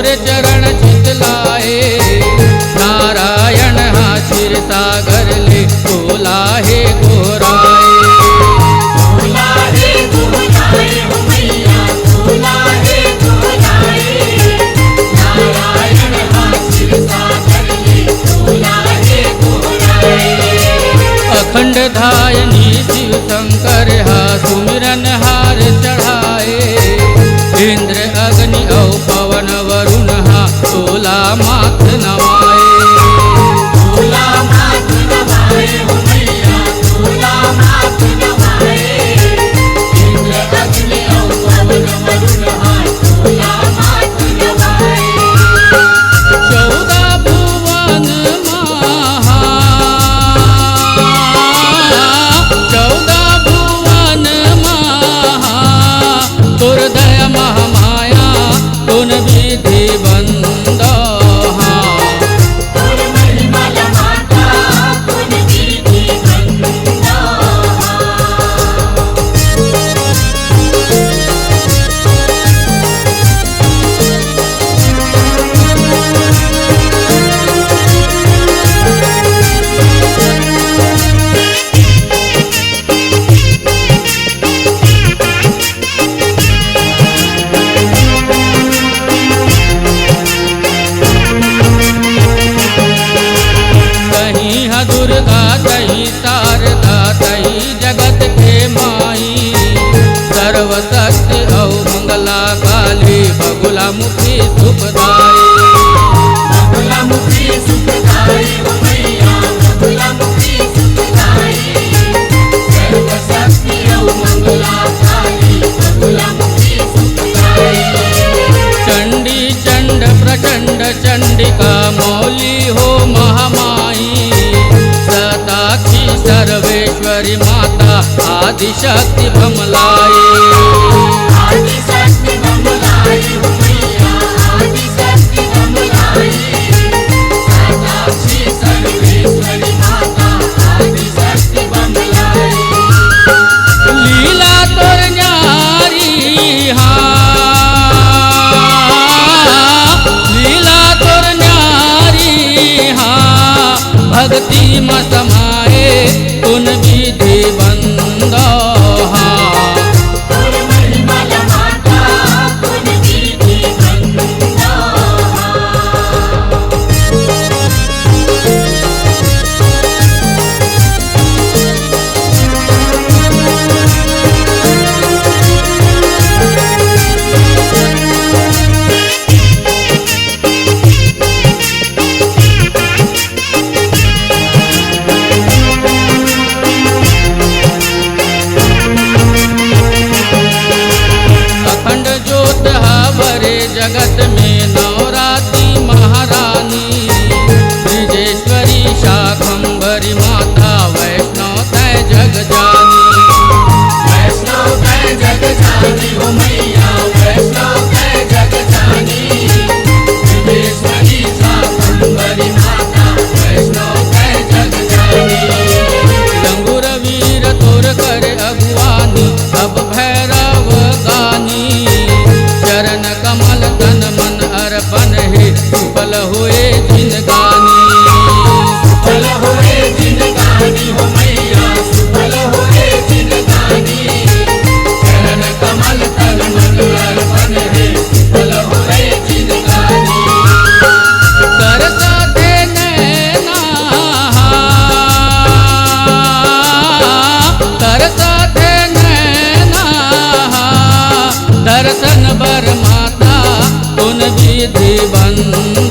मोरे चरण चितलाए। नारायण हाँ क्षीर सागर ले गोला हे गोराए। गोला हे गोलाए हो मैया गोला हे गोलाए। नारायण हाँ क्षीर सागर ले गोला हे गोलाए। अखंड धायनी शिव शंकर हा सुमिरन हार चढ़ाए। इंद्र अग्नि औ पवन वरुण हा तोला माथ नवाए। तोला माथ नवाए हो मैया तोला माथ नवाए। इंद्र अग्नि औ पवन वरुण हा तोला माथ नवाए। 14 भुवन महा 14 भुवन महा तोर दया महामाया तुन विधि बंदा। और महिमा माता तुन विधि बंदा। कहीं हा दुर्गा कहीं शारदा कहीं जगत के माई। सर्वशक्ति औ मंगला काली बगुला मुखी सुखदाई। बगुला मुखी सुखदाई हो मैया बगुला मुखी सुखदाई। सर्वशक्ति औ मंगला काली बगुला मुखी सुखदाई। चंडी चंड प्रचंड चंडिका मौली हो महामाई। सताक्षी सर्वेश्वरी माता आदिशक्ति भमलाई। आदिशक्ति भमलाई हो मैया आदिशक्ति भमलाई। सताक्षी सर्वेश्वरी माता आदिशक्ति भमलाई। लीला तोर न्यारी हाँ लीला तोर न्यारी हाँ भक्ति में समाए तुन विधि बंदा। और महिमा माता तुन विधि बंदा। अखंड ज्योत हा भरे जगत में नवरात्रि महारानी। ब्रजेश्वरी शाकंभरी माता वैष्णव तय जग जानी। वैष्णव तय जग जानी हो मैया वैष्णव तय जग जानी। ब्रजेश्वरी शाकंभरी माता वैष्णव तय जग जानी। लंगूर वीर तोर कर अगुवानी अब भैरव गानी। चरण कमल तन मन अर्पण हे सुफल हुए जिनगानी। सुफल होए जिनगानी हो मैया सुफल होए जिनगानी। चरण कमल तन मन अर्पण है सुफल होए जिनगानी। कर साथे नैना कर साथे नैना दर्शन बर माता तुन विधि बंदा।